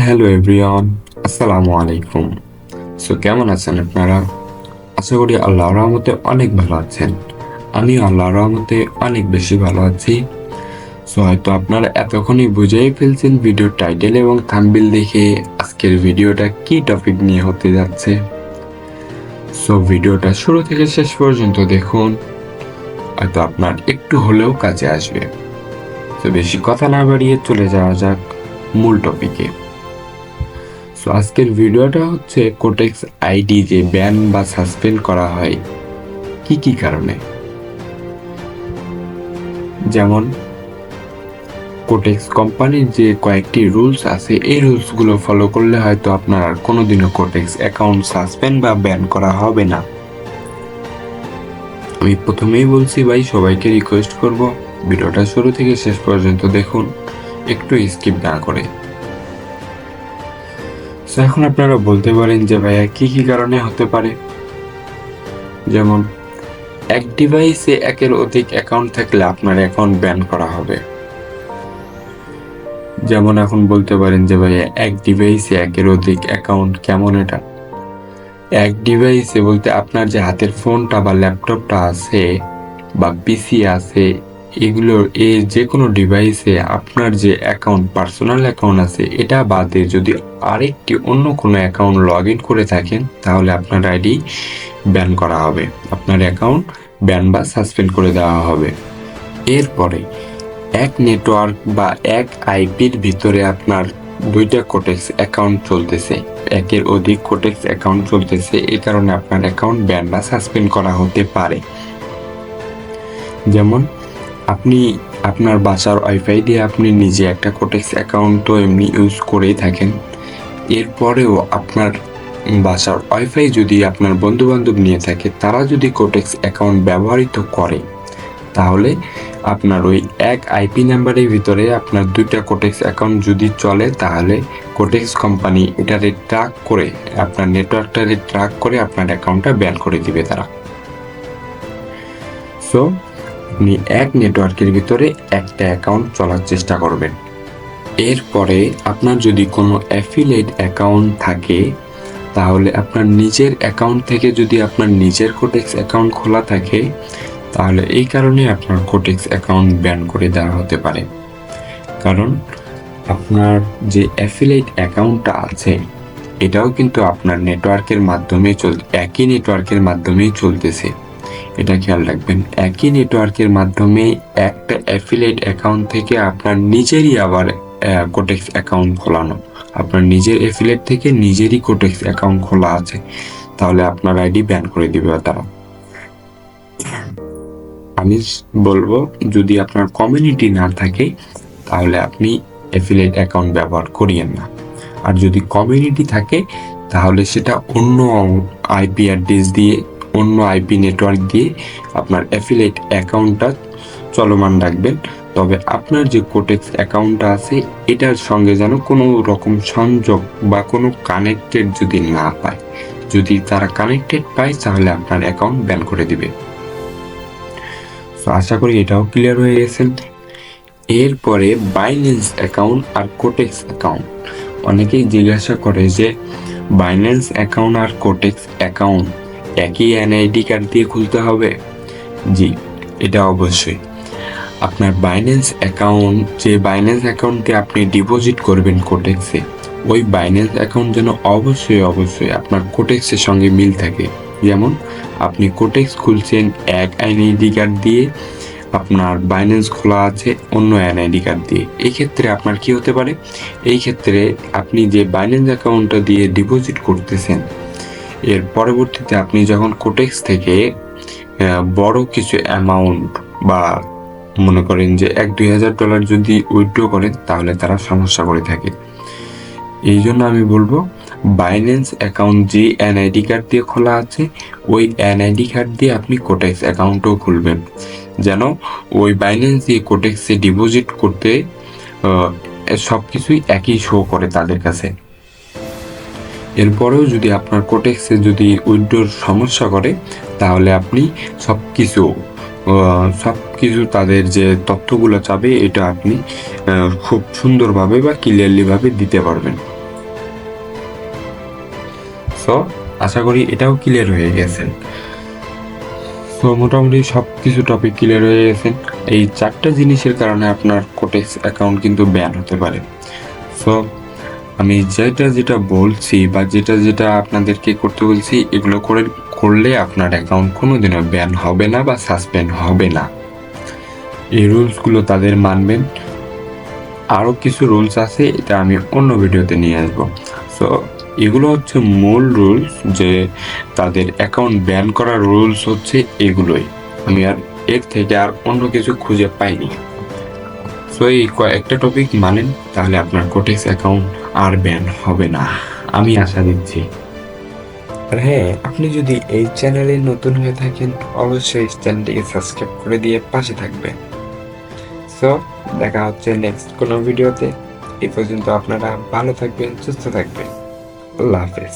Hello everyone, আসসালামু আলাইকুম। কেমন আছেন আপনারা? আশা করি আল্লাহর রহমতে অনেক ভালো আছেন। আমিও আল্লাহর রহমতে অনেক বেশি ভালো আছি। হয়তো আপনারা এতক্ষণই বুঝেই ফেলছেন ভিডিওর টাইটেল এবং থাম্বনেইল দেখে আজকের ভিডিওটা কি টপিক নিয়ে হতে যাচ্ছে। ভিডিওটা শুরু থেকে শেষ পর্যন্ত দেখুন, হয়তো আপনার একটু হলেও কাজে আসবে। বেশি কথা না বাড়িয়ে চলে যাওয়া যাক মূল টপিকে। আজকের ভিডিওটা হচ্ছে কোটেক্স আইডি যে ব্যান বা সাসপেন্ড করা হয় কি কি কারণে। যেমন কোটেক্স কোম্পানির যে কয়েকটি রুলস আছে, এই রুলসগুলো ফলো করলে হয়তো আপনার আর কোনোদিনও কোটেক্স অ্যাকাউন্ট সাসপেন্ড বা ব্যান করা হবে না। আমি প্রথমেই বলছি ভাই, সবাইকে রিকোয়েস্ট করব ভিডিওটা শুরু থেকে শেষ পর্যন্ত দেখুন, একটু স্কিপ না করে। এখন আপনারা বলতে পারেন যে ভাইয়া কি কি কারণে হতে পারে। যেমন এক ডিভাইসে একের অধিক অ্যাকাউন্ট থাকলে আপনার অ্যাকাউন্ট ব্যান করা হবে। যেমন এখন বলতে পারেন যে ভাই এক ডিভাইসে একের অধিক অ্যাকাউন্ট কেমন? এটা এক ডিভাইসে বলতে আপনার যে হাতের ফোনটা বা ল্যাপটপটা আছে বা পিসি আছে, এগুলোর যে কোনো ডিভাইসে আপনার যে অ্যাকাউন্ট, পার্সোনাল অ্যাকাউন্ট আছে, এটা বাদে যদি আরেকটি অন্য কোনো অ্যাকাউন্ট লগ ইন করে থাকেন, তাহলে আপনার আইডি ব্যান করা হবে, আপনার অ্যাকাউন্ট ব্যান বা সাসপেন্ড করে দেওয়া হবে। এরপরে এক নেটওয়ার্ক বা এক আইপির ভিতরে আপনার দুইটা কোটেক্স অ্যাকাউন্ট চলতেছে, একের অধিক কোটেক্স অ্যাকাউন্ট চলতেছে, এই কারণে আপনার অ্যাকাউন্ট ব্যান বা সাসপেন্ড করা হতে পারে। যেমন আপনি আপনার বাসার ওয়াইফাই দিয়ে আপনি নিজে একটা কোটেক্স অ্যাকাউন্ট তো এমনি ইউজ করেই থাকেন, এরপরেও আপনার বাসার ওয়াইফাই যদি আপনার বন্ধুবান্ধব নিয়ে থাকে, তারা যদি কোটেক্স অ্যাকাউন্ট ব্যবহৃত করে, তাহলে আপনার ওই এক আইপি নাম্বারের ভিতরে আপনার দুইটা কোটেক্স অ্যাকাউন্ট যদি চলে, তাহলে কোটেক্স কোম্পানি এটারে ট্র্যাক করে, আপনার নেটওয়ার্কটারে ট্র্যাক করে আপনার অ্যাকাউন্টটা ব্যান করে দিবে তারা। আপনি এক নেটওয়ার্কের ভিতরে একটা অ্যাকাউন্ট চলার চেষ্টা করবেন। এরপরে আপনার যদি কোনো অ্যাফিলিয়েট অ্যাকাউন্ট থাকে, তাহলে আপনার নিজের অ্যাকাউন্ট থেকে যদি আপনার নিজের কোটেক্স অ্যাকাউন্ট খোলা থাকে, তাহলে এই কারণে আপনার কোটেক্স অ্যাকাউন্ট ব্যান করে দেওয়া হতে পারে। কারণ আপনার যে অ্যাফিলিয়েট অ্যাকাউন্টটা আছে, এটাও কিন্তু আপনার নেটওয়ার্কের মাধ্যমে একই নেটওয়ার্কের মাধ্যমেই চলতেছে। এটা খেয়াল রাখবেন, একই নেটওয়ার্কের মাধ্যমে একটা অ্যাফিলিয়েট অ্যাকাউন্ট থেকে আপনার নিজেরই আবার কোটেক্স অ্যাকাউন্ট খোলানো, আপনার নিজের অ্যাফিলিয়েট থেকে নিজেরই কোটেক্স অ্যাকাউন্ট খোলা আছে, তাহলে আপনার আইডি ব্যান করে দিবে তারা। আমি বলবো, যদি আপনার কমিউনিটি না থাকে, তাহলে আপনি অ্যাফিলিয়েট অ্যাকাউন্ট ব্যবহার করিয়েন না। আর যদি কমিউনিটি থাকে, তাহলে সেটা অন্য আইপি অ্যাড্রেস দিয়ে, অন্য আইপি নেটওয়ার্ক দিয়ে আপনার অ্যাফিলিয়েট অ্যাকাউন্টটা চলমান রাখবেন। তবে আপনার যে কোটেক্স অ্যাকাউন্টটা আছে, এটার সঙ্গে যেন কোনো রকম সংযোগ বা কোনো কানেক্টেড যদি না পায়, যদি তারা কানেক্টেড পায়, তাহলে আপনার অ্যাকাউন্ট ব্যান করে দিবে। আশা করি এটাও ক্লিয়ার হয়ে গেছেন। এরপরে বাইন্যান্স অ্যাকাউন্ট আর কোটেক্স অ্যাকাউন্ট। অনেকেই জিজ্ঞাসা করে যে বাইন্যান্স অ্যাকাউন্ট আর কোটেক্স অ্যাকাউন্ট একই এনআইডি কার্ড দিয়ে খুলতে হবে? জি, এটা অবশ্যই। আপনার বাইন্যান্স অ্যাকাউন্ট, যে বাইন্যান্স অ্যাকাউন্টে আপনি ডিপোজিট করবেন কোটেক্সে, ওই বাইন্যান্স অ্যাকাউন্ট যেন অবশ্যই আপনার কোটেক্সের সঙ্গে মিল থাকে। যেমন আপনি কোটেক্স খুলছেন এক এনআইডি কার্ড দিয়ে, আপনার বাইন্যান্স খোলা আছে অন্য এনআইডি কার্ড দিয়ে, এই ক্ষেত্রে আপনার কি হতে পারে? এই ক্ষেত্রে আপনি যে বাইন্যান্স অ্যাকাউন্টটা দিয়ে ডিপোজিট করতেছেন, এর পরবর্তীতে আপনি যখন কোটেক্স থেকে বড় কিছু অ্যামাউন্ট বা মনে করেন যে $1-2,000 যদি উইথড্র করেন, তাহলে তারা সমস্যা করে থাকে। এই জন্য আমি বলবো, বাইন্যান্স অ্যাকাউন্ট যে এনআইডি কার্ড দিয়ে খোলা আছে, ওই এনআইডি কার্ড দিয়ে আপনি কোটেক্স অ্যাকাউন্টও খুলবেন, যেন ওই বাইন্যান্স দিয়ে কোটেক্সে ডিপোজিট করতে সব কিছুই একই শো করে তাদের কাছে। এরপরেও যদি আপনার কোটেক্সে যদি উইথড্রোর সমস্যা করে, তাহলে আপনি সব কিছু তাদের যে তথ্যগুলো চাবে, এটা আপনি খুব সুন্দরভাবে বা ক্লিয়ারলিভাবে দিতে পারবেন। সো আশা করি এটাও ক্লিয়ার হয়ে গেছেন। সো মোটামুটি সব কিছু টপিক ক্লিয়ার হয়ে গেছেন। এই 4টা জিনিসের কারণে আপনার কোটেক্স অ্যাকাউন্ট কিন্তু ব্যান হতে পারে। সো আমি যেটা যেটা বলছি বা যেটা যেটা আপনাদেরকে করতে বলছি এগুলো করলে আপনার অ্যাকাউন্ট কোনোদিনও ব্যান হবে না বা সাসপেন্ড হবে না। এই রুলসগুলো তাদের মানবেন। আরও কিছু রুলস আছে, এটা আমি অন্য ভিডিওতে নিয়ে আসবো। সো এগুলো হচ্ছে মূল রুলস, যে তাদের অ্যাকাউন্ট ব্যান করার রুলস হচ্ছে এগুলোই। আমি আর এর থেকে আর অন্য কিছু খুঁজে পাইনি। সো এই কয়েকটা টপিক মানেন, তাহলে আপনার কোটেক্স অ্যাকাউন্ট আর ব্যান হবে না, আমি আশা দিচ্ছি। আর হ্যাঁ, আপনি যদি এই চ্যানেলে নতুন হয়ে থাকেন অবশ্যই চ্যানেলটিকে সাবস্ক্রাইব করে দিয়ে পাশে থাকবেন। সো দেখা হচ্ছে নেক্সট কোনো ভিডিওতে। এই পর্যন্ত আপনারা ভালো থাকবেন, সুস্থ থাকবেন। আল্লাহ হাফেজ।